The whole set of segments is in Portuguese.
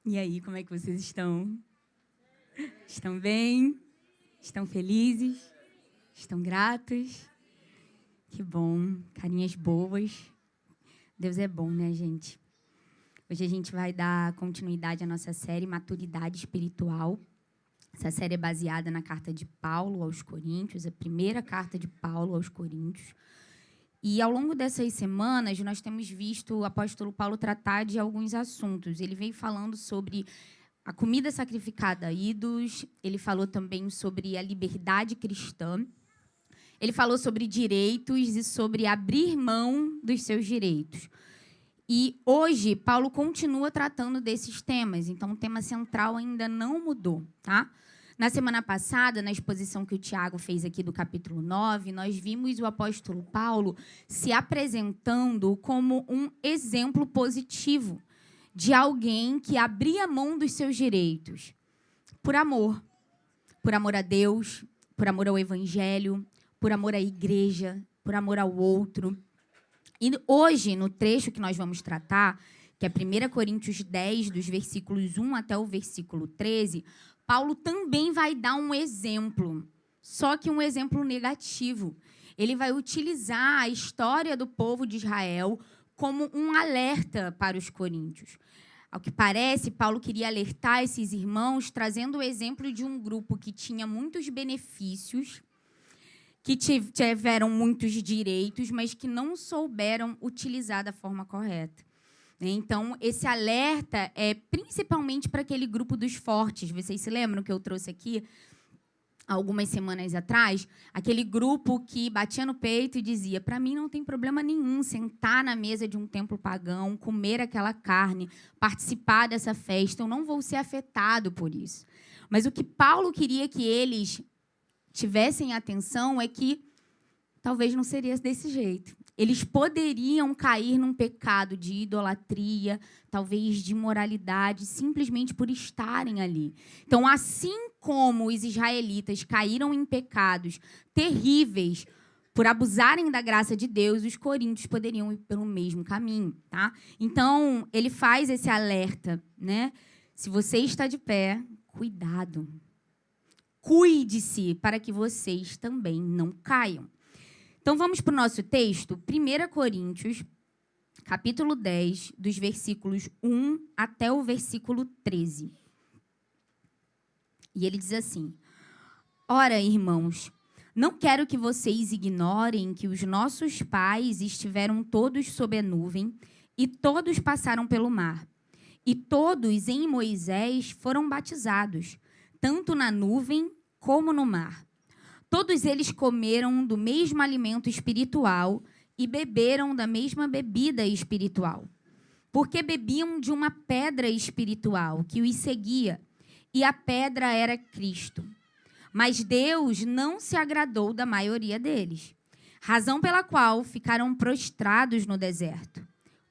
E aí, como é que vocês estão? Estão bem? Estão felizes? Estão gratos? Que bom, carinhas boas. Deus é bom, né, gente? Hoje a gente vai dar continuidade à nossa série Maturidade Espiritual. Essa série é baseada na carta de Paulo aos Coríntios, a primeira carta de Paulo aos Coríntios. E, ao longo dessas semanas, nós temos visto o apóstolo Paulo tratar de alguns assuntos. Ele veio falando sobre a comida sacrificada a ídolos, ele falou também sobre a liberdade cristã, ele falou sobre direitos e sobre abrir mão dos seus direitos. E hoje, Paulo continua tratando desses temas, então o tema central ainda não mudou, tá? Na semana passada, na exposição que o Tiago fez aqui do capítulo 9, nós vimos o apóstolo Paulo se apresentando como um exemplo positivo de alguém que abria mão dos seus direitos por amor a Deus, por amor ao Evangelho, por amor à igreja, por amor ao outro. E hoje, no trecho que nós vamos tratar, que é 1 Coríntios 10, dos versículos 1 até o versículo 13, Paulo também vai dar um exemplo, só que um exemplo negativo. Ele vai utilizar a história do povo de Israel como um alerta para os coríntios. Ao que parece, Paulo queria alertar esses irmãos, trazendo o exemplo de um grupo que tinha muitos benefícios, que tiveram muitos direitos, mas que não souberam utilizar da forma correta. Então, esse alerta é principalmente para aquele grupo dos fortes. Vocês se lembram que eu trouxe aqui, algumas semanas atrás, aquele grupo que batia no peito e dizia: para mim não tem problema nenhum sentar na mesa de um templo pagão, comer aquela carne, participar dessa festa, eu não vou ser afetado por isso. Mas o que Paulo queria que eles tivessem atenção é que talvez não seria desse jeito. Eles poderiam cair num pecado de idolatria, talvez de imoralidade, simplesmente por estarem ali. Então, assim como os israelitas caíram em pecados terríveis por abusarem da graça de Deus, os coríntios poderiam ir pelo mesmo caminho, tá? Então, ele faz esse alerta, né? Se você está de pé, cuidado. Cuide-se para que vocês também não caiam. Então, vamos para o nosso texto, 1 Coríntios, capítulo 10, dos versículos 1 até o versículo 13. E ele diz assim: ora, irmãos, não quero que vocês ignorem que os nossos pais estiveram todos sob a nuvem e todos passaram pelo mar. E todos em Moisés foram batizados, tanto na nuvem como no mar. Todos eles comeram do mesmo alimento espiritual e beberam da mesma bebida espiritual, porque bebiam de uma pedra espiritual que os seguia, e a pedra era Cristo. Mas Deus não se agradou da maioria deles, razão pela qual ficaram prostrados no deserto.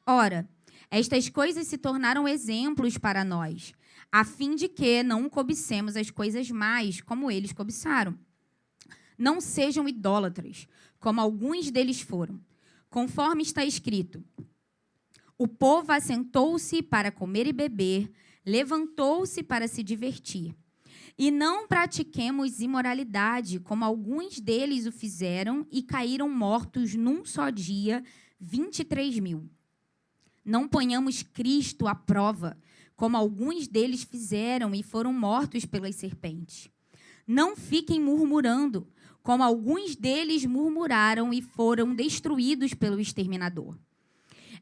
Ora, estas coisas se tornaram exemplos para nós, a fim de que não cobicemos as coisas mais como eles cobiçaram. Não sejam idólatras, como alguns deles foram. Conforme está escrito: o povo assentou-se para comer e beber, levantou-se para se divertir. E não pratiquemos imoralidade, como alguns deles o fizeram e caíram mortos num só dia, 23.000. Não ponhamos Cristo à prova, como alguns deles fizeram e foram mortos pelas serpentes. Não fiquem murmurando, como alguns deles murmuraram e foram destruídos pelo exterminador.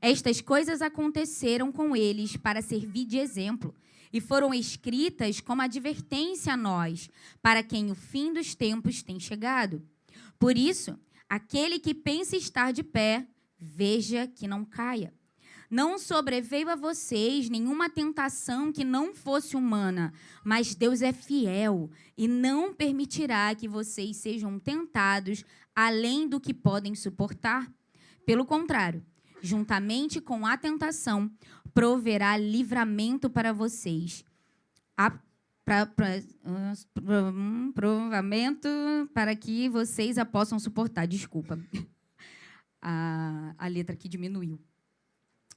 Estas coisas aconteceram com eles para servir de exemplo e foram escritas como advertência a nós, para quem o fim dos tempos tem chegado. Por isso, aquele que pensa estar de pé, veja que não caia. Não sobreveio a vocês nenhuma tentação que não fosse humana, mas Deus é fiel e não permitirá que vocês sejam tentados além do que podem suportar. Pelo contrário, juntamente com a tentação, proverá livramento para vocês. Provamento para que vocês a possam suportar. Desculpa, a letra aqui diminuiu.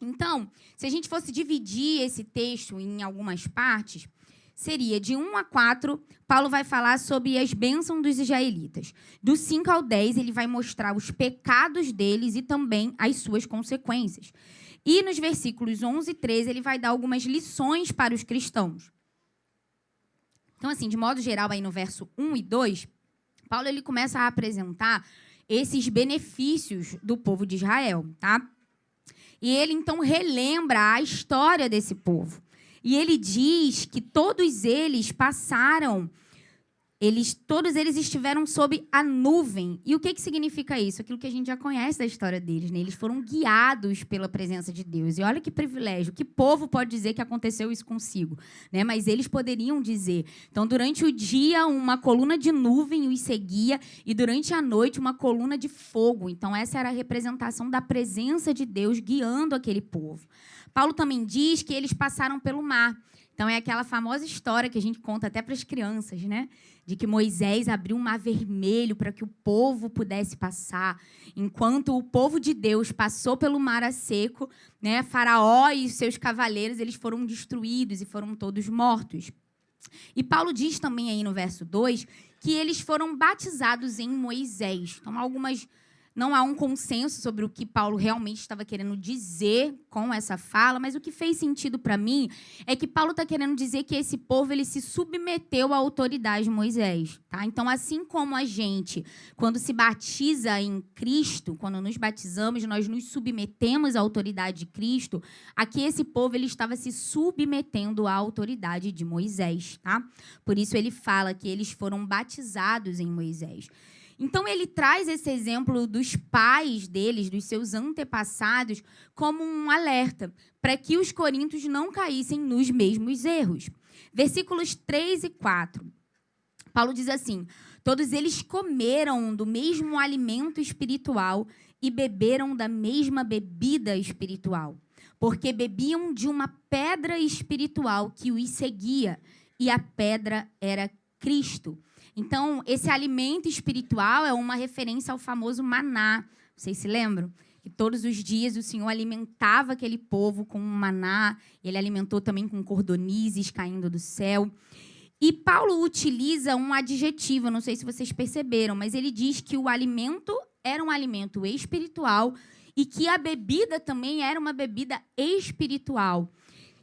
Então, se a gente fosse dividir esse texto em algumas partes, seria de 1 a 4, Paulo vai falar sobre as bênçãos dos israelitas. Do 5 ao 10, ele vai mostrar os pecados deles e também as suas consequências. E nos versículos 11 e 13, ele vai dar algumas lições para os cristãos. Então, assim, de modo geral, aí no verso 1 e 2, Paulo ele começa a apresentar esses benefícios do povo de Israel, tá? E ele, então, relembra a história desse povo. E ele diz que todos eles passaram, todos eles estiveram sob a nuvem. E o que significa isso? Aquilo que a gente já conhece da história deles, né? Eles foram guiados pela presença de Deus. E olha que privilégio, que povo pode dizer que aconteceu isso consigo, né? Mas eles poderiam dizer. Então, durante o dia, uma coluna de nuvem os seguia e durante a noite, uma coluna de fogo. Então, essa era a representação da presença de Deus guiando aquele povo. Paulo também diz que eles passaram pelo mar. Então, é aquela famosa história que a gente conta até para as crianças, né? De que Moisés abriu um mar vermelho para que o povo pudesse passar. Enquanto o povo de Deus passou pelo mar a seco, né? Faraó e seus cavaleiros eles foram destruídos e foram todos mortos. E Paulo diz também aí no verso 2 que eles foram batizados em Moisés. Então, não há um consenso sobre o que Paulo realmente estava querendo dizer com essa fala, mas o que fez sentido para mim é que Paulo está querendo dizer que esse povo ele se submeteu à autoridade de Moisés. Tá? Então, assim como a gente, quando se batiza em Cristo, quando nos batizamos, nós nos submetemos à autoridade de Cristo, aqui esse povo ele estava se submetendo à autoridade de Moisés. Tá? Por isso ele fala que eles foram batizados em Moisés. Então, ele traz esse exemplo dos pais deles, dos seus antepassados, como um alerta, para que os coríntios não caíssem nos mesmos erros. Versículos 3 e 4. Paulo diz assim: todos eles comeram do mesmo alimento espiritual e beberam da mesma bebida espiritual, porque bebiam de uma pedra espiritual que os seguia, e a pedra era Cristo. Então, esse alimento espiritual é uma referência ao famoso maná. Vocês se lembram? Que todos os dias o Senhor alimentava aquele povo com um maná. Ele alimentou também com cordonizes caindo do céu. E Paulo utiliza um adjetivo, não sei se vocês perceberam, mas ele diz que o alimento era um alimento espiritual e que a bebida também era uma bebida espiritual.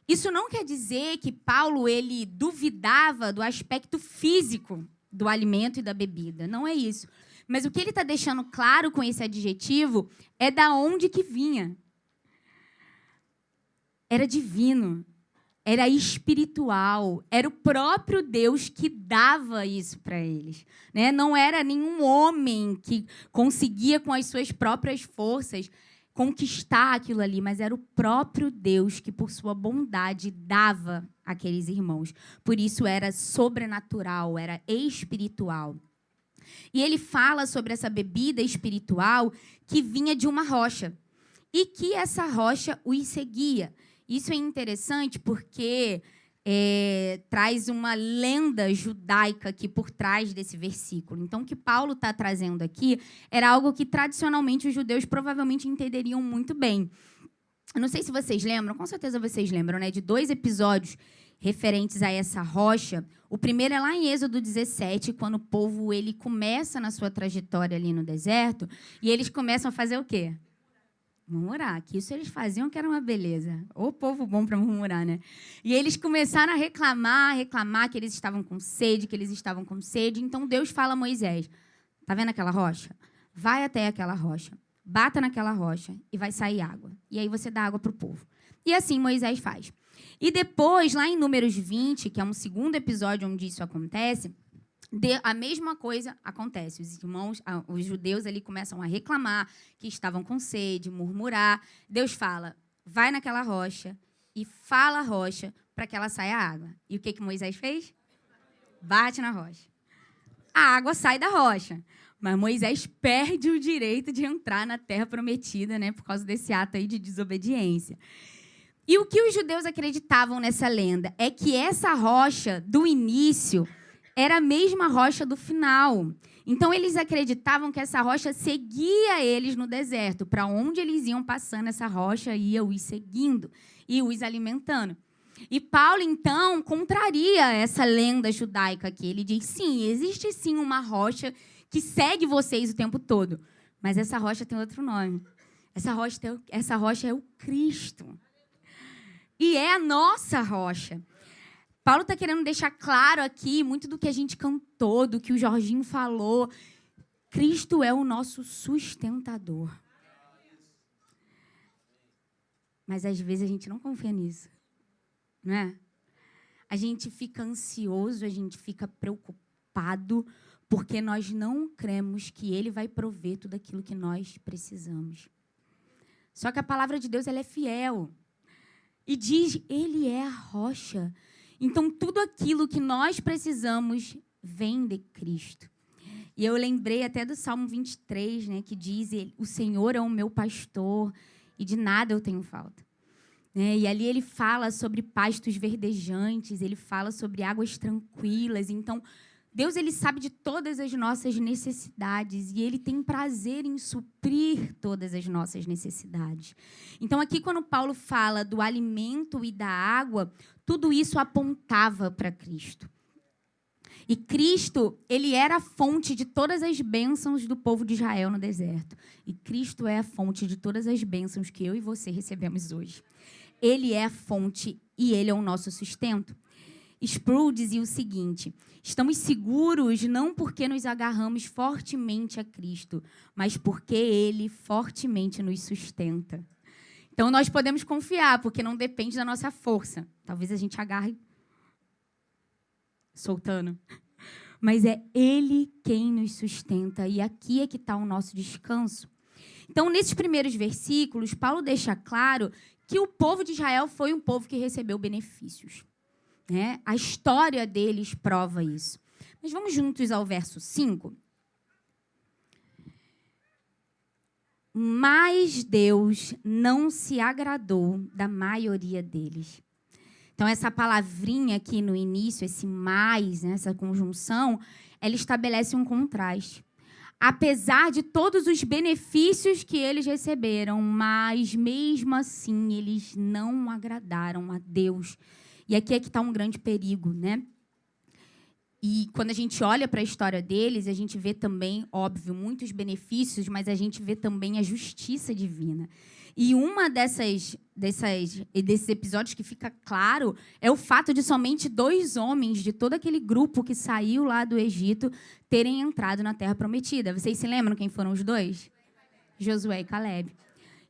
Isso não quer dizer que Paulo ele duvidava do aspecto físico do alimento e da bebida. Não é isso. Mas o que ele está deixando claro com esse adjetivo é da onde que vinha. Era divino. Era espiritual. Era o próprio Deus que dava isso para eles. Né? Não era nenhum homem que conseguia, com as suas próprias forças, conquistar aquilo ali, mas era o próprio Deus que, por sua bondade, dava àqueles irmãos. Por isso era sobrenatural, era espiritual. E ele fala sobre essa bebida espiritual que vinha de uma rocha e que essa rocha os seguia. Isso é interessante porque traz uma lenda judaica aqui por trás desse versículo. Então, o que Paulo está trazendo aqui era algo que, tradicionalmente, os judeus provavelmente entenderiam muito bem. Eu não sei se vocês lembram, com certeza vocês lembram, né, de 2 episódios referentes a essa rocha. O primeiro é lá em Êxodo 17, quando o povo ele começa na sua trajetória ali no deserto, e eles começam a fazer o quê? Murmurar, que isso eles faziam que era uma beleza. Ô povo bom para murmurar, né? E eles começaram a reclamar que eles estavam com sede, Então Deus fala a Moisés: tá vendo aquela rocha? Vai até aquela rocha, bata naquela rocha e vai sair água. E aí você dá água para o povo. E assim Moisés faz. E depois, lá em Números 20, que é um segundo episódio onde isso acontece, a mesma coisa acontece. Os irmãos, os judeus ali começam a reclamar que estavam com sede, murmurar. Deus fala: vai naquela rocha e fala a rocha para que ela saia a água. E o que Moisés fez? Bate na rocha. A água sai da rocha. Mas Moisés perde o direito de entrar na terra prometida, né, por causa desse ato aí de desobediência. E o que os judeus acreditavam nessa lenda é que essa rocha, do início, era a mesma rocha do final. Então, eles acreditavam que essa rocha seguia eles no deserto. Para onde eles iam passando, essa rocha ia os seguindo e os alimentando. E Paulo, então, contraria essa lenda judaica aqui. Ele diz, sim, existe sim uma rocha que segue vocês o tempo todo. Mas essa rocha tem outro nome. Essa rocha é o Cristo. E é a nossa rocha. Paulo está querendo deixar claro aqui, muito do que a gente cantou, do que o Jorginho falou. Cristo é o nosso sustentador. Mas, às vezes, a gente não confia nisso. Não é? A gente fica ansioso, a gente fica preocupado, porque nós não cremos que Ele vai prover tudo aquilo que nós precisamos. Só que a palavra de Deus ela é fiel. E diz, Ele é a rocha. Então, tudo aquilo que nós precisamos vem de Cristo. E eu lembrei até do Salmo 23, né, que diz, o Senhor é o meu pastor e de nada eu tenho falta. E ali ele fala sobre pastos verdejantes, ele fala sobre águas tranquilas. Então, Deus ele sabe de todas as nossas necessidades e Ele tem prazer em suprir todas as nossas necessidades. Então, aqui, quando Paulo fala do alimento e da água, tudo isso apontava para Cristo. E Cristo, Ele era a fonte de todas as bênçãos do povo de Israel no deserto. E Cristo é a fonte de todas as bênçãos que eu e você recebemos hoje. Ele é a fonte e Ele é o nosso sustento. Sproul dizia o seguinte, estamos seguros não porque nos agarramos fortemente a Cristo, mas porque Ele fortemente nos sustenta. Então, nós podemos confiar, porque não depende da nossa força. Talvez a gente agarre soltando. Mas é Ele quem nos sustenta, e aqui é que está o nosso descanso. Então, nesses primeiros versículos, Paulo deixa claro que o povo de Israel foi um povo que recebeu benefícios. A história deles prova isso. Mas vamos juntos ao verso 5. Mas Deus não se agradou da maioria deles. Então, essa palavrinha aqui no início, esse mais, essa conjunção, ela estabelece um contraste. Apesar de todos os benefícios que eles receberam, mas mesmo assim eles não agradaram a Deus. E aqui é que está um grande perigo, né? E quando a gente olha para a história deles, a gente vê também, óbvio, muitos benefícios, mas a gente vê também a justiça divina. E uma desses episódios que fica claro é o fato de somente 2 homens de todo aquele grupo que saiu lá do Egito terem entrado na Terra Prometida. Vocês se lembram quem foram os 2? Josué e Caleb.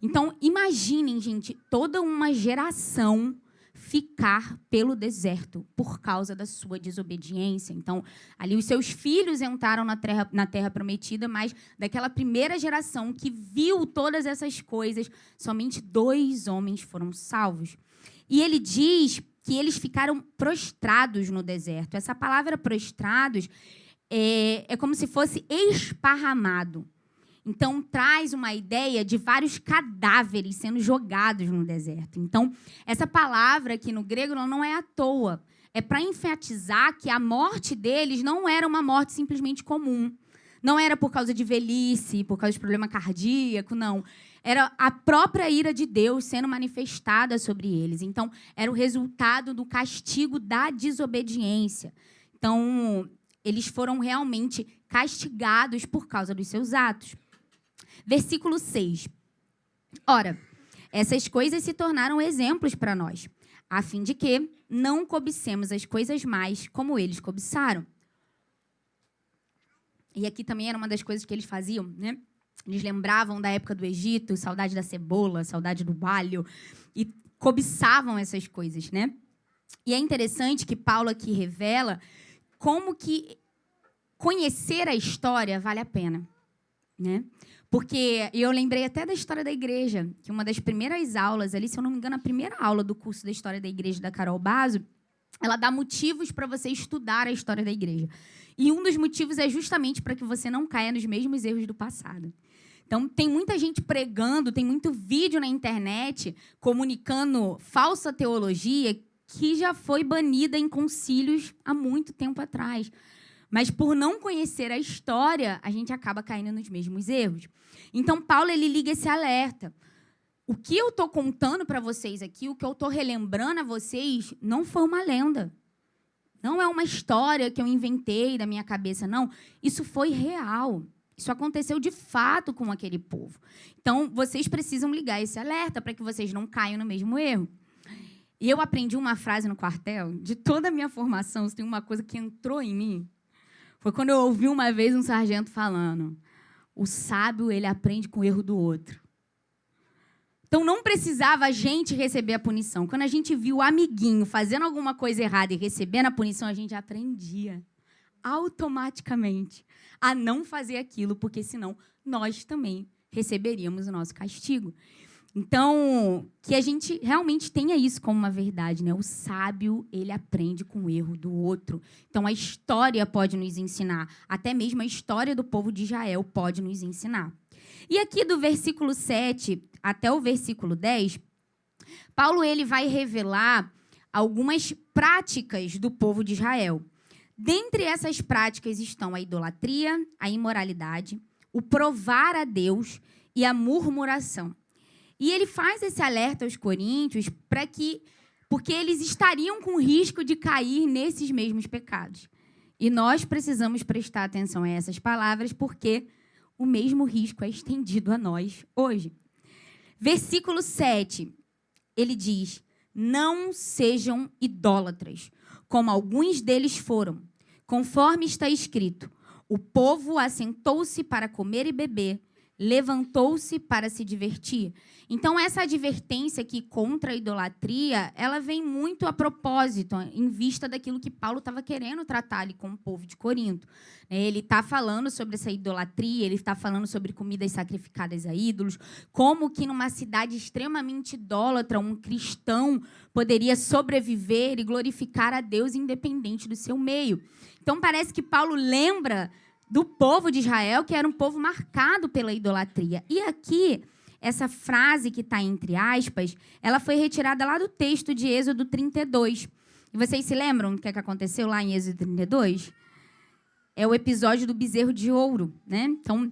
Então, imaginem, gente, toda uma geração ficar pelo deserto por causa da sua desobediência. Então, ali os seus filhos entraram na terra prometida, mas daquela primeira geração que viu todas essas coisas, somente 2 homens foram salvos. E ele diz que eles ficaram prostrados no deserto. Essa palavra prostrados é como se fosse esparramado. Então, traz uma ideia de vários cadáveres sendo jogados no deserto. Então, essa palavra aqui no grego não é à toa. É para enfatizar que a morte deles não era uma morte simplesmente comum. Não era por causa de velhice, por causa de problema cardíaco, não. Era a própria ira de Deus sendo manifestada sobre eles. Então, era o resultado do castigo da desobediência. Então, eles foram realmente castigados por causa dos seus atos. Versículo 6. Ora, essas coisas se tornaram exemplos para nós, a fim de que não cobicemos as coisas mais como eles cobiçaram. E aqui também era uma das coisas que eles faziam, né? Eles lembravam da época do Egito, saudade da cebola, saudade do alho, e cobiçavam essas coisas, né? E é interessante que Paulo aqui revela como que conhecer a história vale a pena, né? Porque eu lembrei até da história da igreja, que uma das primeiras aulas ali, se eu não me engano, a primeira aula do curso da história da igreja da Carol Basso, ela dá motivos para você estudar a história da igreja. E um dos motivos é justamente para que você não caia nos mesmos erros do passado. Então, tem muita gente pregando, tem muito vídeo na internet comunicando falsa teologia que já foi banida em concílios há muito tempo atrás. Mas, por não conhecer a história, a gente acaba caindo nos mesmos erros. Então, Paulo ele liga esse alerta. O que eu estou contando para vocês aqui, o que eu estou relembrando a vocês, não foi uma lenda. Não é uma história que eu inventei da minha cabeça, não. Isso foi real. Isso aconteceu de fato com aquele povo. Então, vocês precisam ligar esse alerta para que vocês não caiam no mesmo erro. E eu aprendi uma frase no quartel, de toda a minha formação, se tem uma coisa que entrou em mim, foi quando eu ouvi uma vez um sargento falando: o sábio, ele aprende com o erro do outro. Então, não precisava a gente receber a punição. Quando a gente viu o amiguinho fazendo alguma coisa errada e recebendo a punição, a gente aprendia automaticamente a não fazer aquilo, porque senão nós também receberíamos o nosso castigo. Então, que a gente realmente tenha isso como uma verdade, né? O sábio, ele aprende com o erro do outro. Então, a história pode nos ensinar. Até mesmo a história do povo de Israel pode nos ensinar. E aqui do versículo 7 até o versículo 10, Paulo ele vai revelar algumas práticas do povo de Israel. Dentre essas práticas estão a idolatria, a imoralidade, o provar a Deus e a murmuração. E ele faz esse alerta aos coríntios porque eles estariam com risco de cair nesses mesmos pecados. E nós precisamos prestar atenção a essas palavras, porque o mesmo risco é estendido a nós hoje. Versículo 7, ele diz: não sejam idólatras, como alguns deles foram. Conforme está escrito, o povo assentou-se para comer e beber, levantou-se para se divertir. Então, essa advertência aqui contra a idolatria, ela vem muito a propósito, em vista daquilo que Paulo estava querendo tratar ali com o povo de Corinto. Ele está falando sobre essa idolatria, ele está falando sobre comidas sacrificadas a ídolos, como que numa cidade extremamente idólatra, um cristão poderia sobreviver e glorificar a Deus independente do seu meio. Então, parece que Paulo lembra do povo de Israel, que era um povo marcado pela idolatria. E aqui, essa frase que está entre aspas, ela foi retirada lá do texto de Êxodo 32. E vocês se lembram do que aconteceu lá em Êxodo 32? É o episódio do bezerro de ouro, né? Então,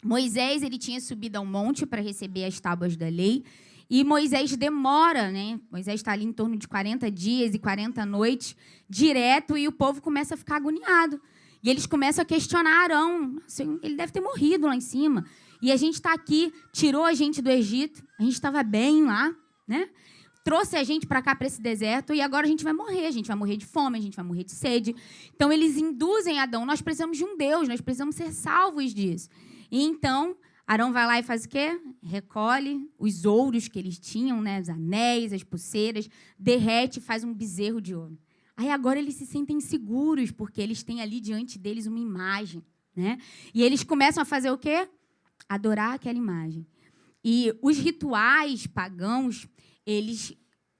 Moisés ele tinha subido ao monte para receber as tábuas da lei, e Moisés demora, né? Moisés está ali em torno de 40 dias e 40 noites direto, e o povo começa a ficar agoniado. E eles começam a questionar Arão. Assim, ele deve ter morrido lá em cima. E a gente está aqui, tirou a gente do Egito, a gente estava bem lá, né? Trouxe a gente para cá, para esse deserto, e agora a gente vai morrer. A gente vai morrer de fome, a gente vai morrer de sede. Então, eles induzem Adão. Nós precisamos de um Deus, nós precisamos ser salvos disso. E então, Arão vai lá e faz o quê? Recolhe os ouros que eles tinham, né? Os anéis, as pulseiras, derrete e faz um bezerro de ouro. Aí agora eles se sentem seguros, porque eles têm ali diante deles uma imagem, né? E eles começam a fazer o quê? Adorar aquela imagem. E os rituais pagãos,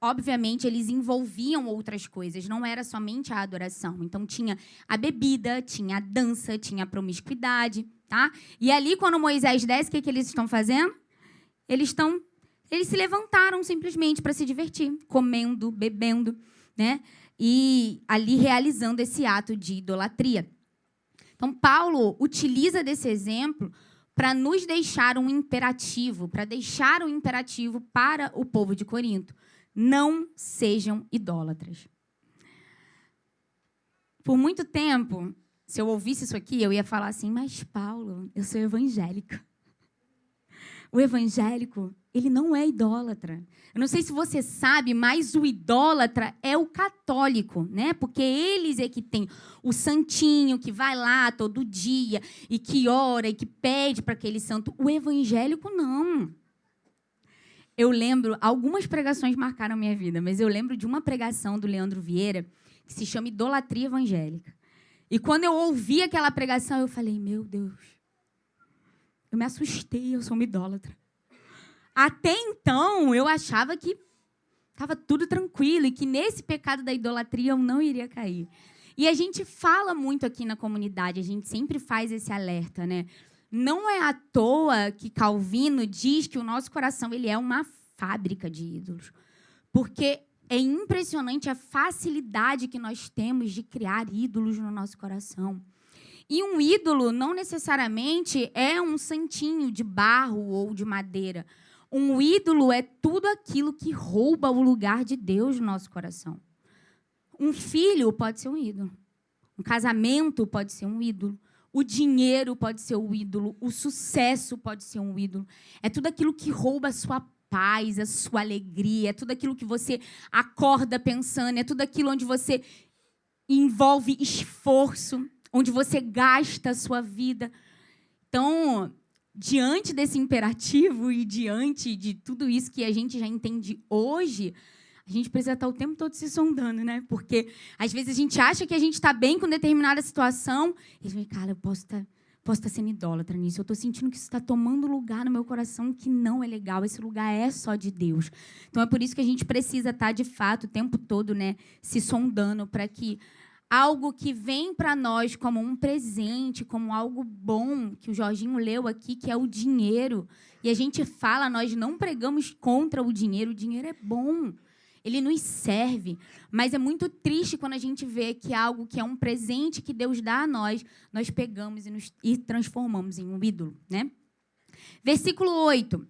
obviamente, eles envolviam outras coisas, não era somente a adoração. Então, tinha a bebida, tinha a dança, tinha a promiscuidade, tá? E ali, quando Moisés desce, o que eles estão fazendo? Eles se levantaram simplesmente para se divertir, comendo, bebendo, né? E ali realizando esse ato de idolatria. Então, Paulo utiliza desse exemplo para nos deixar um imperativo, para o povo de Corinto. Não sejam idólatras. Por muito tempo, se eu ouvisse isso aqui, eu ia falar assim: mas Paulo, eu sou evangélica. O evangélico, ele não é idólatra. Eu não sei se você sabe, mas o idólatra é o católico, né? Porque eles é que tem o santinho que vai lá todo dia e que ora e que pede para aquele santo. O evangélico, não. Eu lembro, algumas pregações marcaram a minha vida, mas eu lembro de uma pregação do Leandro Vieira que se chama Idolatria Evangélica. E quando eu ouvi aquela pregação, eu falei: meu Deus, eu me assustei, eu sou uma idólatra. Até então, eu achava que estava tudo tranquilo e que nesse pecado da idolatria eu não iria cair. E a gente fala muito aqui na comunidade, a gente sempre faz esse alerta, né? Não é à toa que Calvino diz que o nosso coração ele é uma fábrica de ídolos. Porque É impressionante a facilidade que nós temos de criar ídolos no nosso coração. E um ídolo não necessariamente é um santinho de barro ou de madeira. Um ídolo é tudo aquilo que rouba o lugar de Deus no nosso coração. Um filho pode ser um ídolo. Um casamento pode ser um ídolo. O dinheiro pode ser um ídolo. O sucesso pode ser um ídolo. É tudo aquilo que rouba a sua paz, a sua alegria. É tudo aquilo que você acorda pensando. É tudo aquilo onde você envolve esforço, onde você gasta a sua vida. Então, diante desse imperativo e diante de tudo isso que a gente já entende hoje, a gente precisa estar o tempo todo se sondando, né? Porque, às vezes, a gente acha que a gente está bem com determinada situação e a gente fala, cara, eu posso estar sendo idólatra nisso. Eu estou sentindo que isso está tomando lugar no meu coração que não é legal. Esse lugar é só de Deus. Então, é por isso que a gente precisa estar, de fato, o tempo todo, né, se sondando para que algo que vem para nós como um presente, como algo bom, que o Jorginho leu aqui, que é o dinheiro. E a gente fala, nós não pregamos contra o dinheiro é bom. Ele nos serve, mas é muito triste quando a gente vê que algo que é um presente que Deus dá a nós pegamos e transformamos em um ídolo, né? Versículo 8.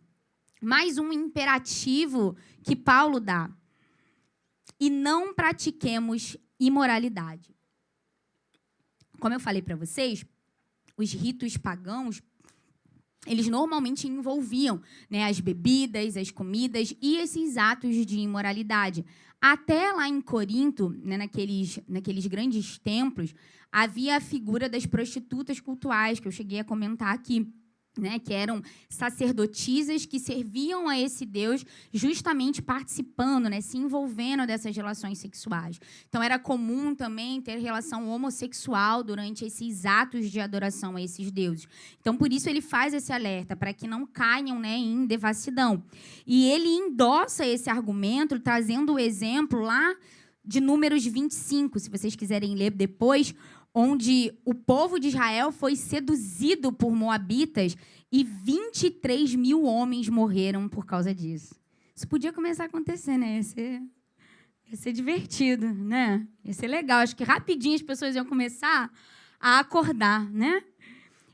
Mais um imperativo que Paulo dá. E não pratiquemos imoralidade. Como eu falei para vocês, os ritos pagãos, eles normalmente envolviam, né, as bebidas, as comidas e esses atos de imoralidade. Até lá em Corinto, né, naqueles grandes templos, havia a figura das prostitutas cultuais, que eu cheguei a comentar aqui, né, que eram sacerdotisas que serviam a esse Deus justamente participando, né, se envolvendo dessas relações sexuais. Então, era comum também ter relação homossexual durante esses atos de adoração a esses deuses. Então, por isso, ele faz esse alerta, para que não caiam, né, em devassidão. E ele endossa esse argumento, trazendo o exemplo lá de Números 25, se vocês quiserem ler depois, onde o povo de Israel foi seduzido por moabitas e 23 mil homens morreram por causa disso. Isso podia começar a acontecer, né? Ia ser divertido, né? Ia ser legal. Acho que rapidinho as pessoas iam começar a acordar, né?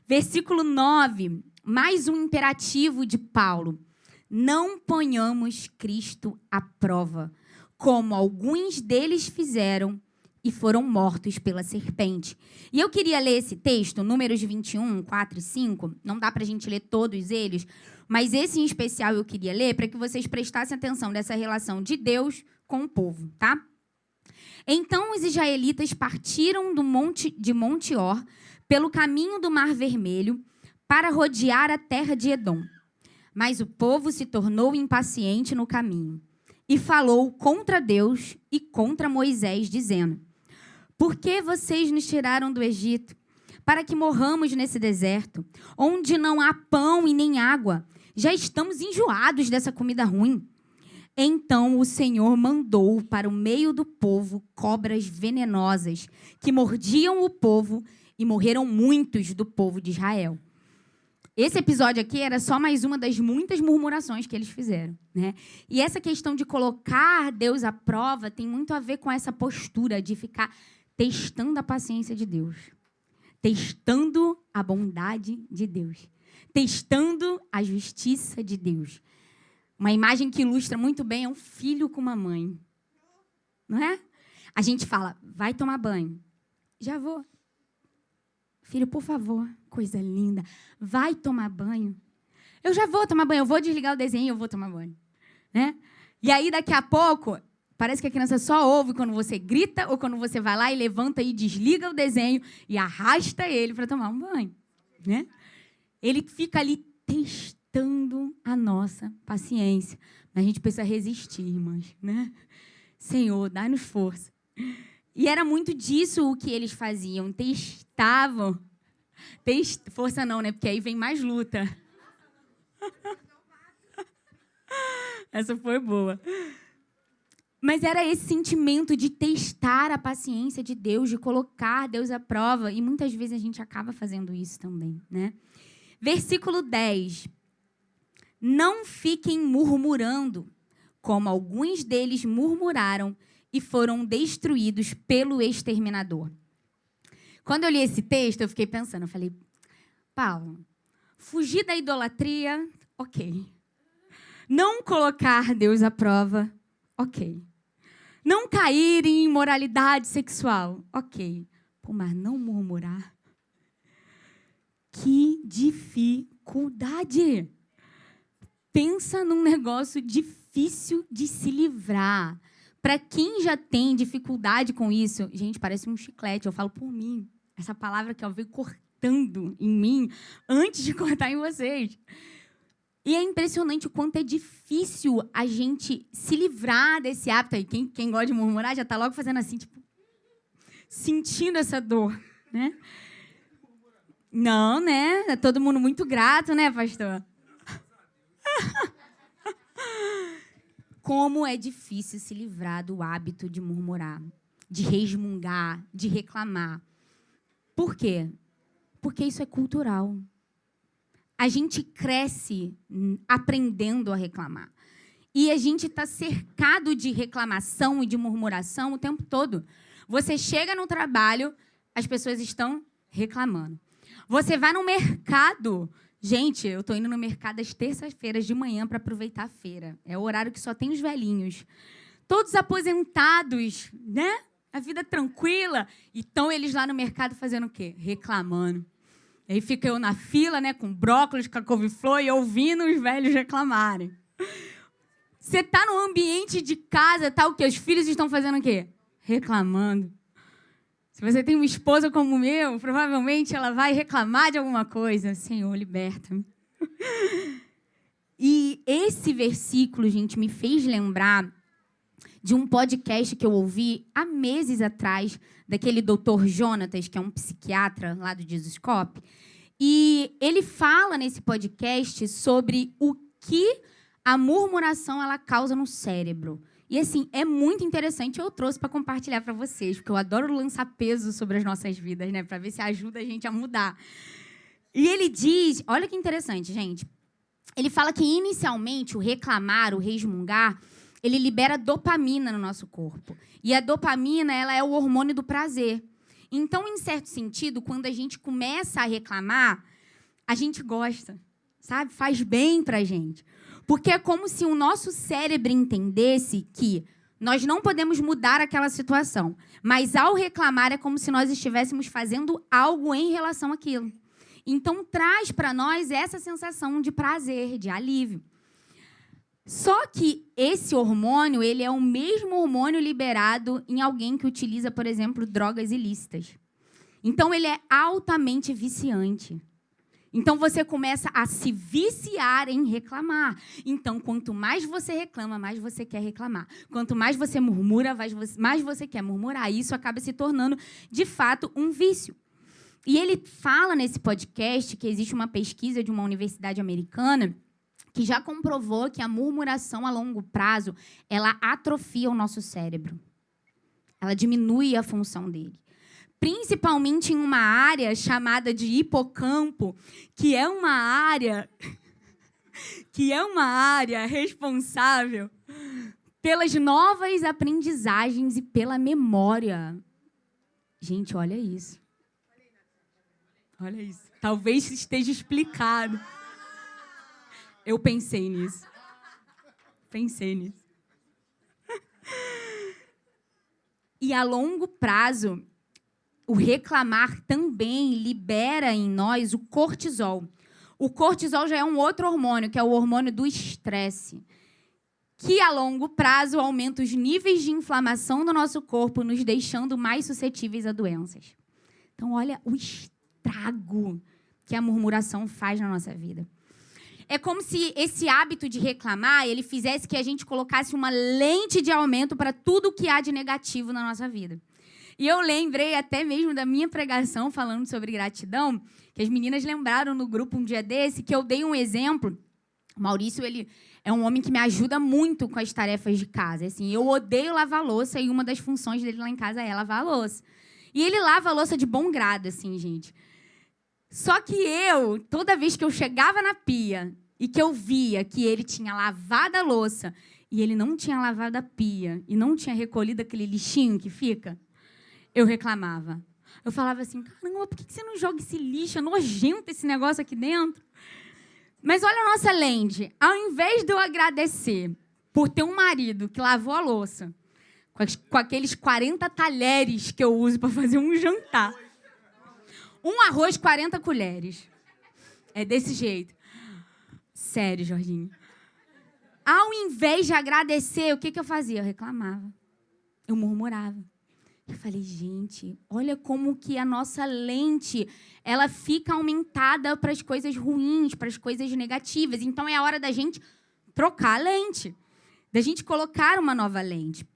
Versículo 9, mais um imperativo de Paulo. Não ponhamos Cristo à prova, como alguns deles fizeram e foram mortos pela serpente. E eu queria ler esse texto, Números 21, 4 e 5. Não dá para a gente ler todos eles, mas esse em especial eu queria ler para que vocês prestassem atenção dessa relação de Deus com o povo, tá? Então os israelitas partiram de Monte Or pelo caminho do Mar Vermelho para rodear a terra de Edom. Mas o povo se tornou impaciente no caminho e falou contra Deus e contra Moisés, dizendo: por que vocês nos tiraram do Egito para que morramos nesse deserto, onde não há pão e nem água? Já estamos enjoados dessa comida ruim. Então o Senhor mandou para o meio do povo cobras venenosas que mordiam o povo e morreram muitos do povo de Israel. Esse episódio aqui era só mais uma das muitas murmurações que eles fizeram, né? E essa questão de colocar Deus à prova tem muito a ver com essa postura de ficar testando a paciência de Deus, testando a bondade de Deus, testando a justiça de Deus. Uma imagem que ilustra muito bem é um filho com uma mãe, não é? A gente fala, vai tomar banho. Já vou. Filho, por favor, coisa linda, vai tomar banho. Eu já vou tomar banho, eu vou desligar o desenho e eu vou tomar banho, né? E aí, daqui a pouco, parece que a criança só ouve quando você grita ou quando você vai lá e levanta e desliga o desenho e arrasta ele para tomar um banho, né? Ele fica ali testando a nossa paciência. Mas a gente precisa resistir, irmãs, né? Senhor, dá-nos força. E era muito disso o que eles faziam, testavam. Força não, né? Porque aí vem mais luta. Essa foi boa. Mas era esse sentimento de testar a paciência de Deus, de colocar Deus à prova. E muitas vezes a gente acaba fazendo isso também, né? Versículo 10. Não fiquem murmurando, como alguns deles murmuraram e foram destruídos pelo exterminador. Quando eu li esse texto, eu fiquei pensando, eu falei, Paulo, fugir da idolatria, ok. Não colocar Deus à prova, ok. Não cair em imoralidade sexual, ok. Pô, mas não murmurar. Que dificuldade! Pensa num negócio difícil de se livrar. Para quem já tem dificuldade com isso, gente, parece um chiclete, eu falo por mim. Essa palavra que eu veio cortando em mim antes de cortar em vocês. E é impressionante o quanto é difícil a gente se livrar desse hábito. E quem gosta de murmurar já está logo fazendo assim, tipo, sentindo essa dor, né? Não, né? É todo mundo muito grato, né, pastor? Como é difícil se livrar do hábito de murmurar, de resmungar, de reclamar. Por quê? Porque isso é cultural. A gente cresce aprendendo a reclamar. E a gente está cercado de reclamação e de murmuração o tempo todo. Você chega no trabalho, as pessoas estão reclamando. Você vai no mercado. Gente, eu estou indo no mercado às terças-feiras de manhã para aproveitar a feira. É o horário que só tem os velhinhos. Todos aposentados, né? A vida tranquila. E estão eles lá no mercado fazendo o quê? Reclamando. Aí fica eu na fila, né, com brócolis, com a couve-flor e ouvindo os velhos reclamarem. Você está no ambiente de casa, tá, o quê? Os filhos estão fazendo o quê? Reclamando. Se você tem uma esposa como o meu, provavelmente ela vai reclamar de alguma coisa. Senhor, liberta-me. E esse versículo, gente, me fez lembrar de um podcast que eu ouvi há meses atrás, daquele doutor Jonatas, que é um psiquiatra lá do Jesuscope. E ele fala nesse podcast sobre o que a murmuração ela causa no cérebro. E, assim, é muito interessante. Eu trouxe para compartilhar para vocês, porque eu adoro lançar peso sobre as nossas vidas, né? Para ver se ajuda a gente a mudar. E ele diz... Olha que interessante, gente. Ele fala que, inicialmente, o reclamar, o resmungar, ele libera dopamina no nosso corpo. E a dopamina, ela é o hormônio do prazer. Então, em certo sentido, quando a gente começa a reclamar, a gente gosta, sabe? Faz bem para a gente. Porque é como se o nosso cérebro entendesse que nós não podemos mudar aquela situação. Mas, ao reclamar, é como se nós estivéssemos fazendo algo em relação àquilo. Então, traz para nós essa sensação de prazer, de alívio. Só que esse hormônio, ele é o mesmo hormônio liberado em alguém que utiliza, por exemplo, drogas ilícitas. Então, ele é altamente viciante. Então, você começa a se viciar em reclamar. Então, quanto mais você reclama, mais você quer reclamar. Quanto mais você murmura, mais você quer murmurar. E isso acaba se tornando, de fato, um vício. E ele fala nesse podcast que existe uma pesquisa de uma universidade americana que já comprovou que a murmuração a longo prazo, ela atrofia o nosso cérebro. Ela diminui a função dele. Principalmente em uma área chamada de hipocampo, que é uma área responsável pelas novas aprendizagens e pela memória. Gente, olha isso. Olha isso. Talvez esteja explicado. Eu pensei nisso. E a longo prazo, o reclamar também libera em nós o cortisol. O cortisol já é um outro hormônio, que é o hormônio do estresse, que a longo prazo aumenta os níveis de inflamação do nosso corpo, nos deixando mais suscetíveis a doenças. Então, olha o estrago que a murmuração faz na nossa vida. É como se esse hábito de reclamar, ele fizesse que a gente colocasse uma lente de aumento para tudo que há de negativo na nossa vida. E eu lembrei até mesmo da minha pregação falando sobre gratidão, que as meninas lembraram no grupo um dia desse, que eu dei um exemplo. O Maurício, ele é um homem que me ajuda muito com as tarefas de casa. Assim, eu odeio lavar louça e uma das funções dele lá em casa é lavar a louça. E ele lava a louça de bom grado, assim, gente. Só que eu, toda vez que eu chegava na pia e que eu via que ele tinha lavado a louça e ele não tinha lavado a pia e não tinha recolhido aquele lixinho que fica, eu reclamava. Eu falava assim, caramba, por que você não joga esse lixo? É nojento esse negócio aqui dentro. Mas olha a nossa lente. Ao invés de eu agradecer por ter um marido que lavou a louça, com aqueles 40 talheres que eu uso para fazer um jantar. Um arroz, 40 colheres. É desse jeito. Sério, Jorginho. Ao invés de agradecer, o que eu fazia? Eu reclamava. Eu murmurava. Eu falei, gente, olha como que a nossa lente, ela fica aumentada para as coisas ruins, para as coisas negativas. Então, é a hora da gente trocar a lente, da gente colocar uma nova lente.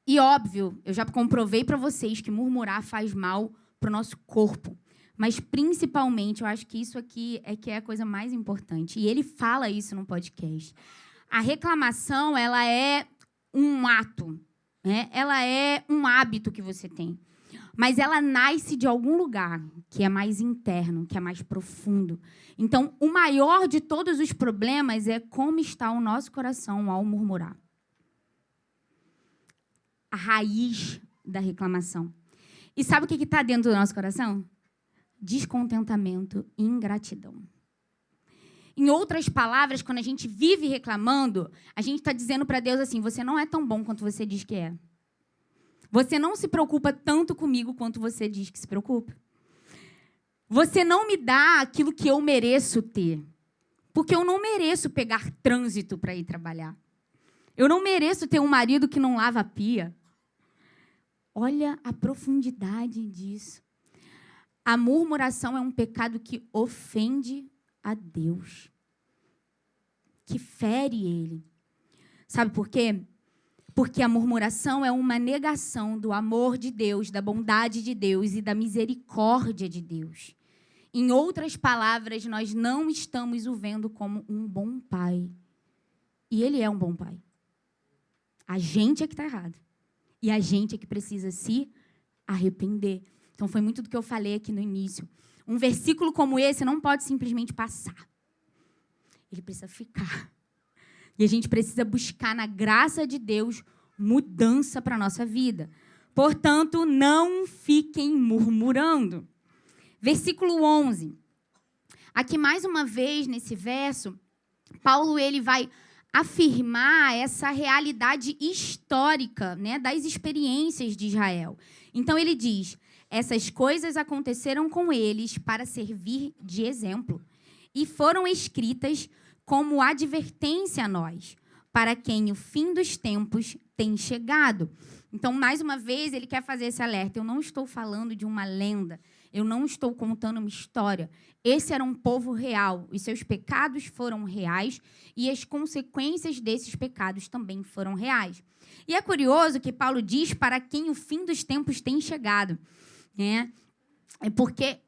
E, óbvio, eu já comprovei para vocês que murmurar faz mal para o nosso corpo. Mas, principalmente, eu acho que isso aqui é a coisa mais importante. E ele fala isso no podcast. A reclamação, ela é um ato, né? Ela é um hábito que você tem. Mas ela nasce de algum lugar que é mais interno, que é mais profundo. Então, o maior de todos os problemas é como está o nosso coração ao murmurar. A raiz da reclamação. E sabe o que está dentro do nosso coração? Descontentamento e ingratidão. Em outras palavras, quando a gente vive reclamando, a gente está dizendo para Deus assim, você não é tão bom quanto você diz que é. Você não se preocupa tanto comigo quanto você diz que se preocupa. Você não me dá aquilo que eu mereço ter. Porque eu não mereço pegar trânsito para ir trabalhar. Eu não mereço ter um marido que não lava a pia. Olha a profundidade disso. A murmuração é um pecado que ofende a Deus, que fere Ele. Sabe por quê? Porque a murmuração é uma negação do amor de Deus, da bondade de Deus e da misericórdia de Deus. Em outras palavras, nós não estamos o vendo como um bom pai. E Ele é um bom pai. A gente é que está errado. E a gente é que precisa se arrepender. Então, foi muito do que eu falei aqui no início. Um versículo como esse não pode simplesmente passar. Ele precisa ficar. E a gente precisa buscar na graça de Deus mudança para a nossa vida. Portanto, não fiquem murmurando. Versículo 11. Aqui, mais uma vez, nesse verso, Paulo ele vai afirmar essa realidade histórica, né, das experiências de Israel. Então, ele diz, essas coisas aconteceram com eles para servir de exemplo e foram escritas como advertência a nós, para quem o fim dos tempos tem chegado. Então, mais uma vez, ele quer fazer esse alerta. Eu não estou falando de uma lenda, eu não estou contando uma história. Esse era um povo real, os seus pecados foram reais e as consequências desses pecados também foram reais. E é curioso que Paulo diz para quem o fim dos tempos tem chegado, né? É porque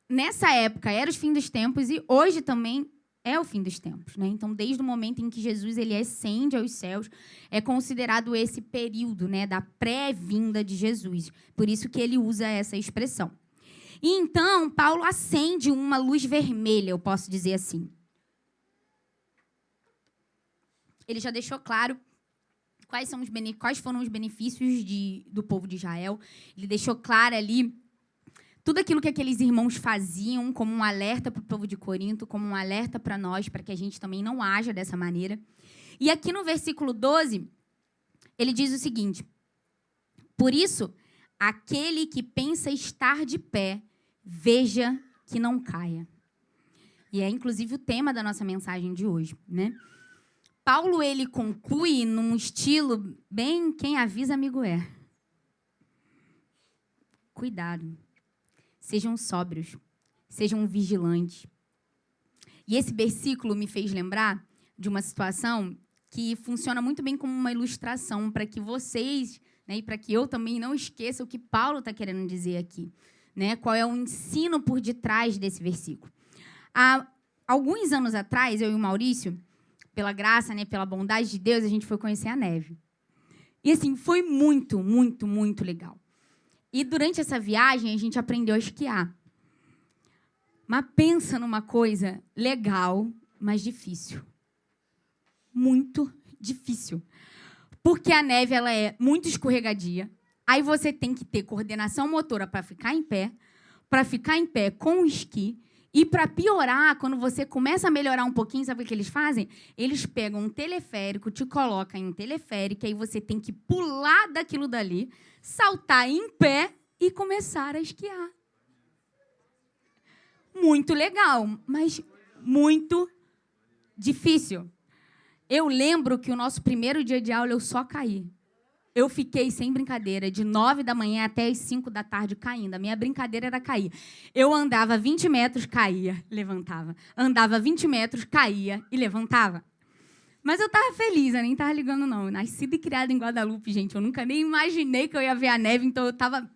nessa época era os fim dos tempos e hoje também é o fim dos tempos, né? Então, desde o momento em que Jesus ele ascende aos céus, é considerado esse período, né, da pré-vinda de Jesus. Por isso que ele usa essa expressão. E então, Paulo acende uma luz vermelha, eu posso dizer assim. Ele já deixou claro quais foram os benefícios do povo de Israel. Ele deixou claro ali tudo aquilo que aqueles irmãos faziam como um alerta para o povo de Corinto, como um alerta para nós, para que a gente também não haja dessa maneira. E aqui no versículo 12, ele diz o seguinte: por isso, aquele que pensa estar de pé, veja que não caia. E é, inclusive, o tema da nossa mensagem de hoje, né? Paulo, ele conclui num estilo bem quem avisa, amigo é. Cuidado. Sejam sóbrios. Sejam vigilantes. E esse versículo me fez lembrar de uma situação que funciona muito bem como uma ilustração para que vocês, né, e para que eu também não esqueça o que Paulo está querendo dizer aqui. Né? Qual é o ensino por detrás desse versículo. Há alguns anos atrás, eu e o Maurício, pela graça, né, pela bondade de Deus, a gente foi conhecer a neve. E, assim, foi muito, muito, muito legal. E, durante essa viagem, a gente aprendeu a esquiar. Mas pensa numa coisa legal, mas difícil. Muito difícil. Porque a neve ela é muito escorregadia. Aí você tem que ter coordenação motora para ficar em pé com o esqui. E para piorar, quando você começa a melhorar um pouquinho, sabe o que eles fazem? Eles pegam um teleférico, te colocam em um teleférico, aí você tem que pular daquilo dali, saltar em pé e começar a esquiar. Muito legal, mas muito difícil. Eu lembro que o nosso primeiro dia de aula eu só caí. Eu fiquei, sem brincadeira, de 9 da manhã até as 5 da tarde caindo. A minha brincadeira era cair. Eu andava 20 metros, caía, levantava. Andava 20 metros, caía e levantava. Mas eu estava feliz, eu nem estava ligando, não. Nascida e criada em Guadalupe, gente. Eu nunca nem imaginei que eu ia ver a neve, então eu estava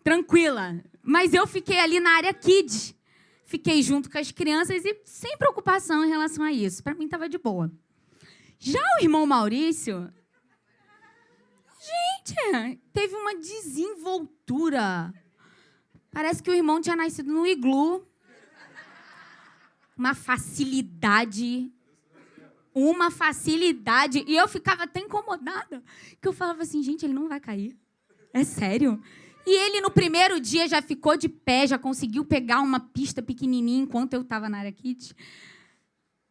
tranquila. Mas eu fiquei ali na área kids. Fiquei junto com as crianças e sem preocupação em relação a isso. Para mim, estava de boa. Já o irmão Maurício... Gente, teve uma desenvoltura. Parece que o irmão tinha nascido no iglu. Uma facilidade. E eu ficava até incomodada. Que eu falava assim, gente, ele não vai cair. É sério? E ele, no primeiro dia, já ficou de pé, já conseguiu pegar uma pista pequenininha enquanto eu estava na área kids.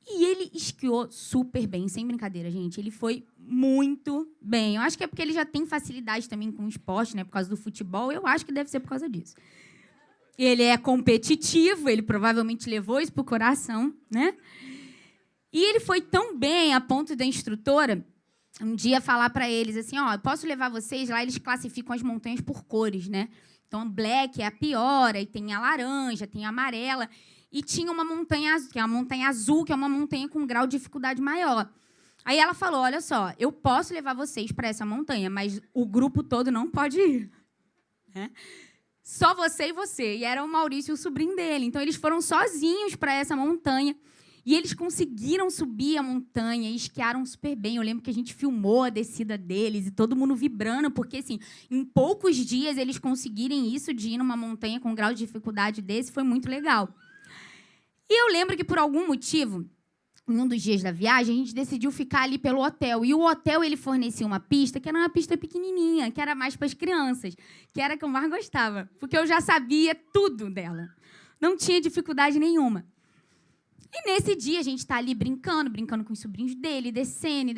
E ele esquiou super bem, sem brincadeira, gente. Ele foi muito bem. Eu acho que é porque ele já tem facilidade também com o esporte, né? Por causa do futebol. Eu acho que deve ser por causa disso. Ele é competitivo, ele provavelmente levou isso pro coração, né? E ele foi tão bem a ponto da instrutora um dia falar para eles assim, ó, posso levar vocês lá? Eles classificam as montanhas por cores, né? Então, black é a pior, aí tem a laranja, tem a amarela. E tinha uma montanha azul, que é a montanha azul, que é uma montanha com um grau de dificuldade maior. Aí ela falou, olha só, eu posso levar vocês para essa montanha, mas o grupo todo não pode ir. Né? Só você e você. E era o Maurício e o sobrinho dele. Então, eles foram sozinhos para essa montanha. E eles conseguiram subir a montanha e esquiaram super bem. Eu lembro que a gente filmou a descida deles e todo mundo vibrando, porque, assim, em poucos dias eles conseguirem isso de ir numa montanha com um grau de dificuldade desse, foi muito legal. E eu lembro que, por algum motivo, em um dos dias da viagem, a gente decidiu ficar ali pelo hotel. E o hotel ele fornecia uma pista que era uma pista pequenininha, que era mais para as crianças, que era a que eu mais gostava, porque eu já sabia tudo dela. Não tinha dificuldade nenhuma. E nesse dia, a gente está ali brincando com os sobrinhos dele, descendo.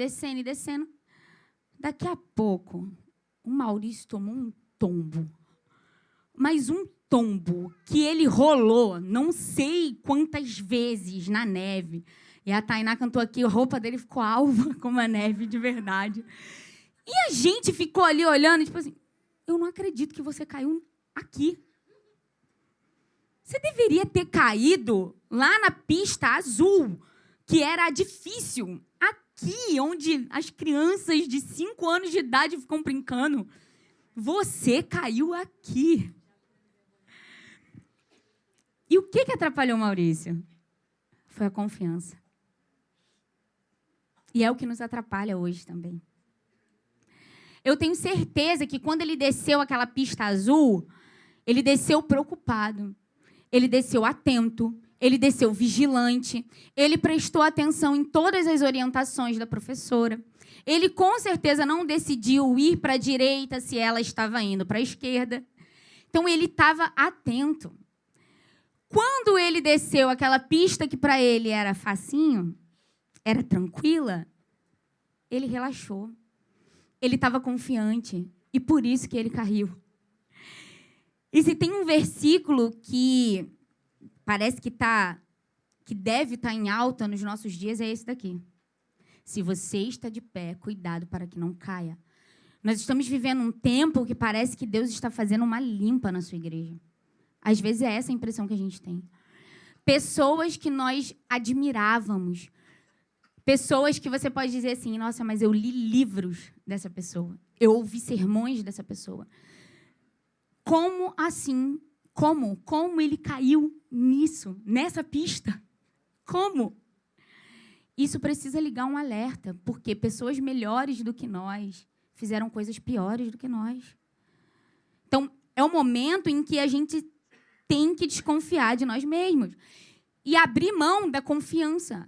Daqui a pouco, o Maurício tomou um tombo. Mas um tombo que ele rolou não sei quantas vezes na neve. E a Tainá cantou aqui, a roupa dele ficou alva como a neve, de verdade. E a gente ficou ali olhando, tipo assim, eu não acredito que você caiu aqui. Você deveria ter caído lá na pista azul, que era difícil. Aqui, onde as crianças de 5 anos de idade ficam brincando. Você caiu aqui. E o que atrapalhou o Maurício? Foi a confiança. E é o que nos atrapalha hoje também. Eu tenho certeza que quando ele desceu aquela pista azul, ele desceu preocupado. Ele desceu atento, ele desceu vigilante, ele prestou atenção em todas as orientações da professora. Ele, com certeza, não decidiu ir para a direita se ela estava indo para a esquerda. Então, ele estava atento. Quando ele desceu aquela pista que para ele era facinho, era tranquila, ele relaxou. Ele estava confiante e por isso que ele caiu. E se tem um versículo que parece que deve estar em alta nos nossos dias, é esse daqui. Se você está de pé, cuidado para que não caia. Nós estamos vivendo um tempo que parece que Deus está fazendo uma limpa na sua igreja. Às vezes é essa a impressão que a gente tem. Pessoas que nós admirávamos. Pessoas que você pode dizer assim, nossa, mas eu li livros dessa pessoa. Eu ouvi sermões dessa pessoa. Como assim? Como ele caiu nisso, nessa pista? Como? Isso precisa ligar um alerta, porque pessoas melhores do que nós fizeram coisas piores do que nós. Então, é o momento em que a gente tem que desconfiar de nós mesmos e abrir mão da confiança.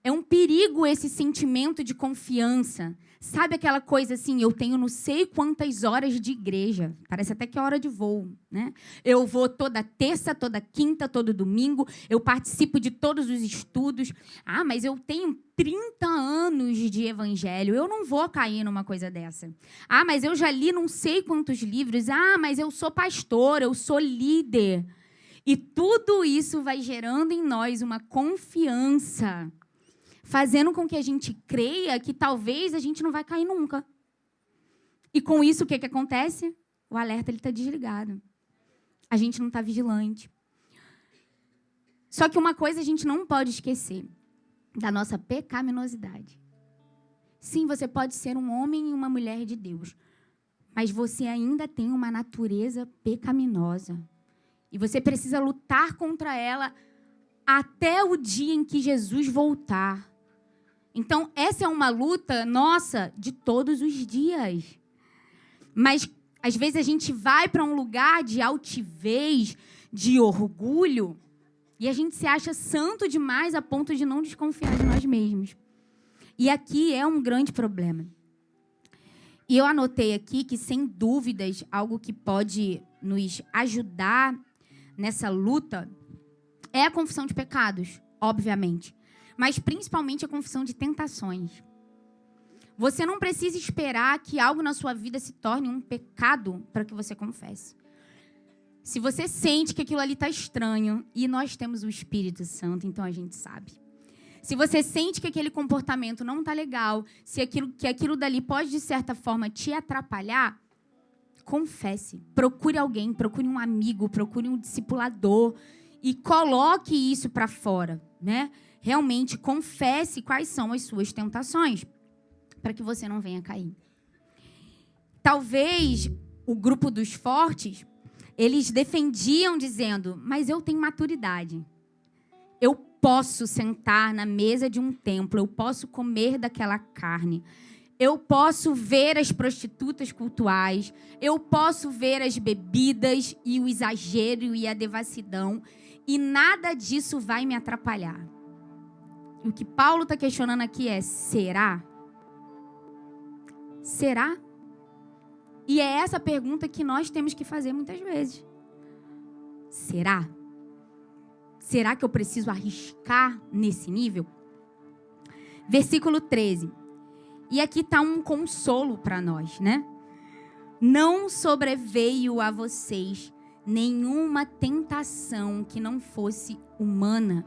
É um perigo esse sentimento de confiança. Sabe aquela coisa assim, eu tenho não sei quantas horas de igreja. Parece até que é hora de voo, né? Eu vou toda terça, toda quinta, todo domingo. Eu participo de todos os estudos. Ah, mas eu tenho 30 anos de evangelho. Eu não vou cair numa coisa dessa. Ah, mas eu já li não sei quantos livros. Ah, mas eu sou pastor, eu sou líder. E tudo isso vai gerando em nós uma confiança, fazendo com que a gente creia que talvez a gente não vai cair nunca. E com isso, o que acontece? O alerta está desligado. A gente não está vigilante. Só que uma coisa a gente não pode esquecer, da nossa pecaminosidade. Sim, você pode ser um homem e uma mulher de Deus, mas você ainda tem uma natureza pecaminosa. E você precisa lutar contra ela até o dia em que Jesus voltar. Então, essa é uma luta nossa de todos os dias. Mas, às vezes, a gente vai para um lugar de altivez, de orgulho, e a gente se acha santo demais a ponto de não desconfiar de nós mesmos. E aqui é um grande problema. E eu anotei aqui que, sem dúvidas, algo que pode nos ajudar nessa luta é a confissão de pecados, obviamente. Mas, principalmente, a confissão de tentações. Você não precisa esperar que algo na sua vida se torne um pecado para que você confesse. Se você sente que aquilo ali está estranho, e nós temos o Espírito Santo, então a gente sabe. Se você sente que aquele comportamento não está legal, que aquilo dali pode, de certa forma, te atrapalhar, confesse. Procure alguém, procure um amigo, procure um discipulador e coloque isso para fora, né? Realmente confesse quais são as suas tentações, para que você não venha cair. Talvez o grupo dos fortes, eles defendiam dizendo, mas eu tenho maturidade. Eu posso sentar na mesa de um templo, eu posso comer daquela carne. Eu posso ver as prostitutas cultuais, eu posso ver as bebidas e o exagero e a devassidão, e nada disso vai me atrapalhar. E o que Paulo está questionando aqui é, será? Será? E é essa pergunta que nós temos que fazer muitas vezes. Será? Será que eu preciso arriscar nesse nível? Versículo 13. E aqui está um consolo para nós, né? Não sobreveio a vocês nenhuma tentação que não fosse humana.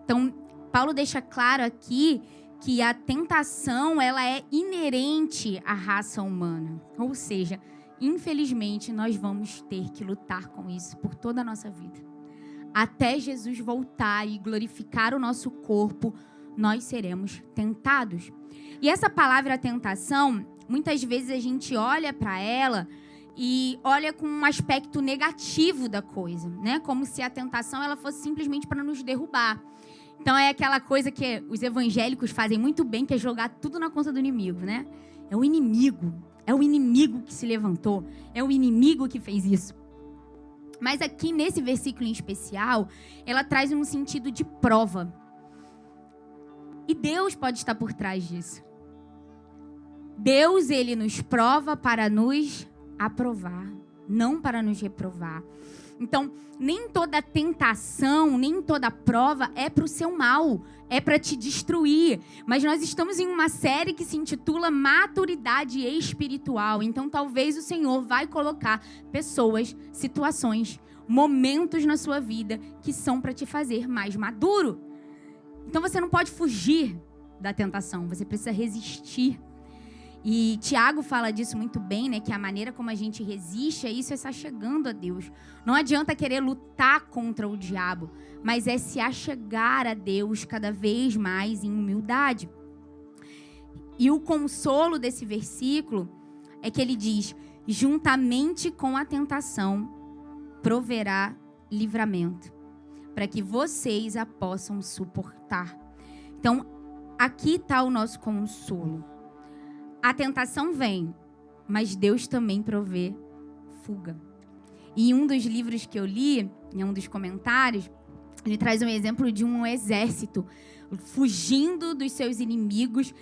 Então, Paulo deixa claro aqui que a tentação ela é inerente à raça humana. Ou seja, infelizmente, nós vamos ter que lutar com isso por toda a nossa vida. Até Jesus voltar e glorificar o nosso corpo, nós seremos tentados. E essa palavra tentação, muitas vezes a gente olha para ela e olha com um aspecto negativo da coisa, né? Como se a tentação ela fosse simplesmente para nos derrubar. Então é aquela coisa que os evangélicos fazem muito bem, que é jogar tudo na conta do inimigo, né? É o inimigo que se levantou, é o inimigo que fez isso. Mas aqui nesse versículo em especial, ela traz um sentido de prova. E Deus pode estar por trás disso. Deus, ele nos prova para nos aprovar, não para nos reprovar. Então, nem toda tentação, nem toda prova é para o seu mal, é para te destruir. Mas nós estamos em uma série que se intitula Maturidade Espiritual. Então, talvez o Senhor vai colocar pessoas, situações, momentos na sua vida que são para te fazer mais maduro. Então, você não pode fugir da tentação, você precisa resistir. E Tiago fala disso muito bem, né? Que a maneira como a gente resiste a isso é se achegando a Deus. Não adianta querer lutar contra o diabo, mas é se achegar a Deus cada vez mais em humildade. E o consolo desse versículo é que ele diz, juntamente com a tentação, proverá livramento, para que vocês a possam suportar. Então, aqui está o nosso consolo. A tentação vem, mas Deus também provê fuga. E em um dos livros que eu li, em um dos comentários, Ele traz um exemplo de um exército fugindo dos seus inimigos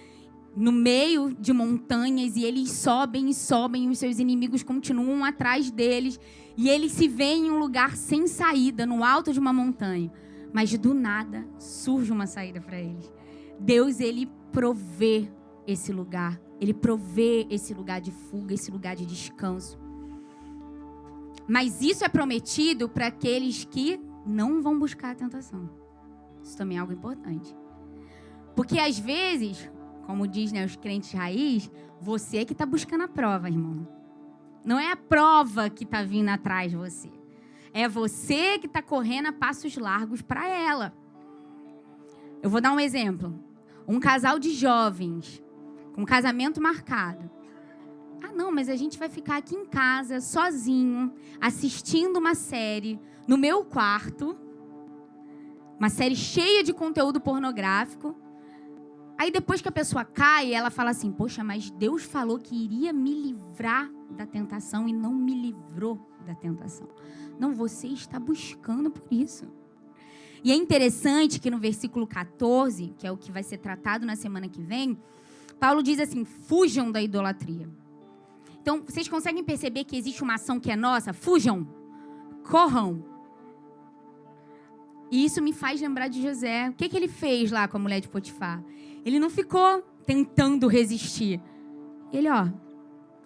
no meio de montanhas, e eles sobem e sobem, e os seus inimigos continuam atrás deles, e eles se veem em um lugar sem saída, no alto de uma montanha. Mas do nada surge uma saída para eles. Deus, ele provê esse lugar. Ele provê esse lugar de fuga, esse lugar de descanso. Mas isso é prometido para aqueles que não vão buscar a tentação. Isso também é algo importante. Porque às vezes, como diz, né, os crentes raiz, você é que está buscando a prova, irmão. Não é a prova que está vindo atrás de você. É você que está correndo a passos largos para ela. Eu vou dar um exemplo. Um casal de jovens, com casamento marcado. Ah, não, mas a gente vai ficar aqui em casa, sozinho, assistindo uma série, no meu quarto. Uma série cheia de conteúdo pornográfico. Aí depois que a pessoa cai, ela fala assim, poxa, mas Deus falou que iria me livrar da tentação e não me livrou da tentação. Não, você está buscando por isso. E é interessante que no versículo 14, que é o que vai ser tratado na semana que vem, Paulo diz assim, fujam da idolatria. Então, vocês conseguem perceber que existe uma ação que é nossa? Fujam, corram. E isso me faz lembrar de José. O que ele fez lá com a mulher de Potifar? Ele não ficou tentando resistir. Ele,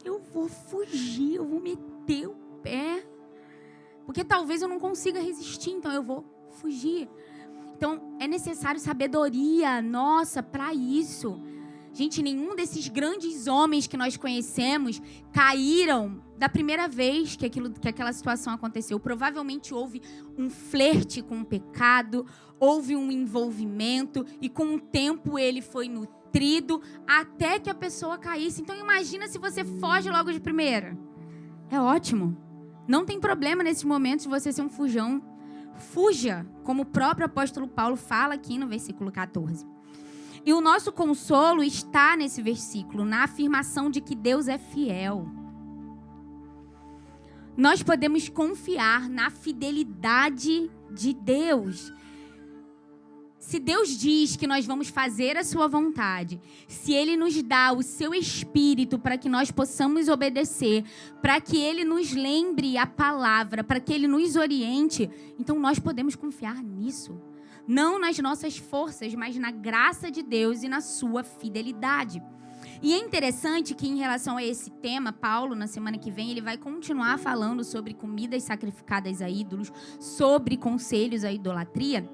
eu vou fugir, eu vou meter o pé. Porque talvez eu não consiga resistir, então eu vou fugir. Então, é necessário sabedoria nossa para isso. Gente, nenhum desses grandes homens que nós conhecemos caíram da primeira vez que aquela situação aconteceu. Provavelmente houve um flerte com o pecado, houve um envolvimento e com o tempo ele foi nutrido até que a pessoa caísse. Então imagina se você foge logo de primeira. É ótimo. Não tem problema nesses momentos de você ser um fujão. Fuja, como o próprio apóstolo Paulo fala aqui no versículo 14. E o nosso consolo está nesse versículo, na afirmação de que Deus é fiel. Nós podemos confiar na fidelidade de Deus. Se Deus diz que nós vamos fazer a sua vontade, se Ele nos dá o seu Espírito para que nós possamos obedecer, para que Ele nos lembre a palavra, para que Ele nos oriente, então nós podemos confiar nisso. Não nas nossas forças, mas na graça de Deus e na sua fidelidade. E é interessante que em relação a esse tema, Paulo, na semana que vem, ele vai continuar falando sobre comidas sacrificadas a ídolos, sobre conselhos à idolatria.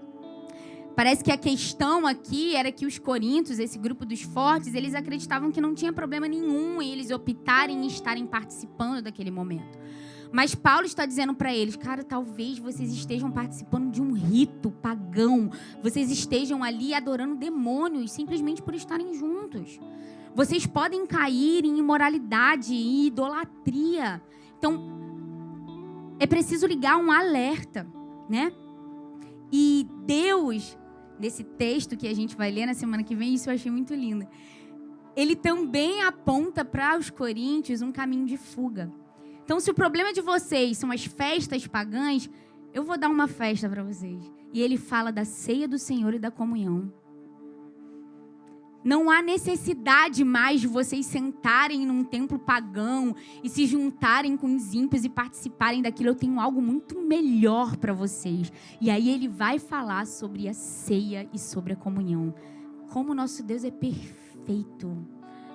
Parece que a questão aqui era que os coríntios, esse grupo dos fortes, eles acreditavam que não tinha problema nenhum em eles optarem em estarem participando daquele momento. Mas Paulo está dizendo para eles, cara, talvez vocês estejam participando de um rito pagão. Vocês estejam ali adorando demônios simplesmente por estarem juntos. Vocês podem cair em imoralidade e idolatria. Então, é preciso ligar um alerta, né? E Deus, nesse texto que a gente vai ler na semana que vem, isso eu achei muito lindo. Ele também aponta para os coríntios um caminho de fuga. Então, se o problema de vocês são as festas pagãs, eu vou dar uma festa para vocês. E ele fala da ceia do Senhor e da comunhão. Não há necessidade mais de vocês sentarem num templo pagão e se juntarem com os ímpios e participarem daquilo. Eu tenho algo muito melhor para vocês. E aí ele vai falar sobre a ceia e sobre a comunhão. Como o nosso Deus é perfeito.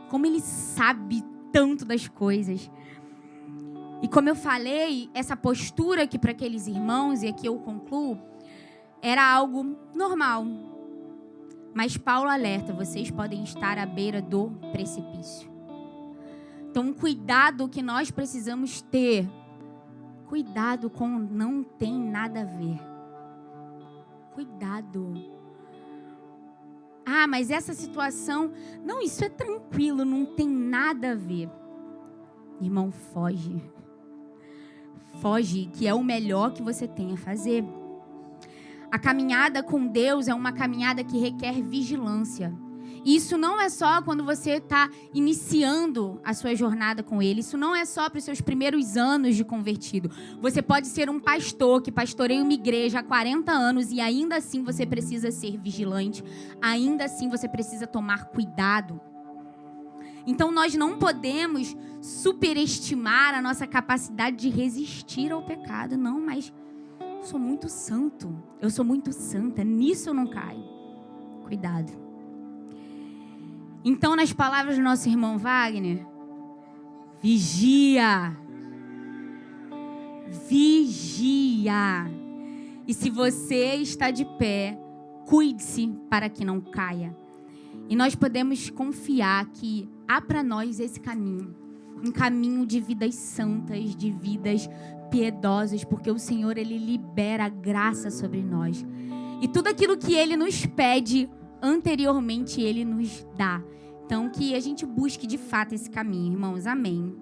Como Ele sabe tanto das coisas. E como eu falei, essa postura aqui para aqueles irmãos, e aqui eu concluo, era algo normal. Mas Paulo alerta, vocês podem estar à beira do precipício. Então, um cuidado que nós precisamos ter. Cuidado com não tem nada a ver. Cuidado. Ah, mas essa situação... Não, isso é tranquilo, não tem nada a ver. Irmão, foge. Foge, que é o melhor que você tem a fazer. A caminhada com Deus é uma caminhada que requer vigilância. E isso não é só quando você está iniciando a sua jornada com Ele. Isso não é só para os seus primeiros anos de convertido. Você pode ser um pastor que pastoreia uma igreja há 40 anos e ainda assim você precisa ser vigilante. Ainda assim você precisa tomar cuidado. Então nós não podemos superestimar a nossa capacidade de resistir ao pecado. Não, mas eu sou muito santo. Eu sou muito santa. Nisso eu não caio. Cuidado. Então, nas palavras do nosso irmão Wagner, vigia. Vigia. E se você está de pé, cuide-se para que não caia. E nós podemos confiar que há para nós esse caminho. Um caminho de vidas santas, de vidas piedosas, porque o Senhor, Ele libera graça sobre nós. E tudo aquilo que Ele nos pede, anteriormente Ele nos dá. Então, que a gente busque de fato esse caminho, irmãos. Amém.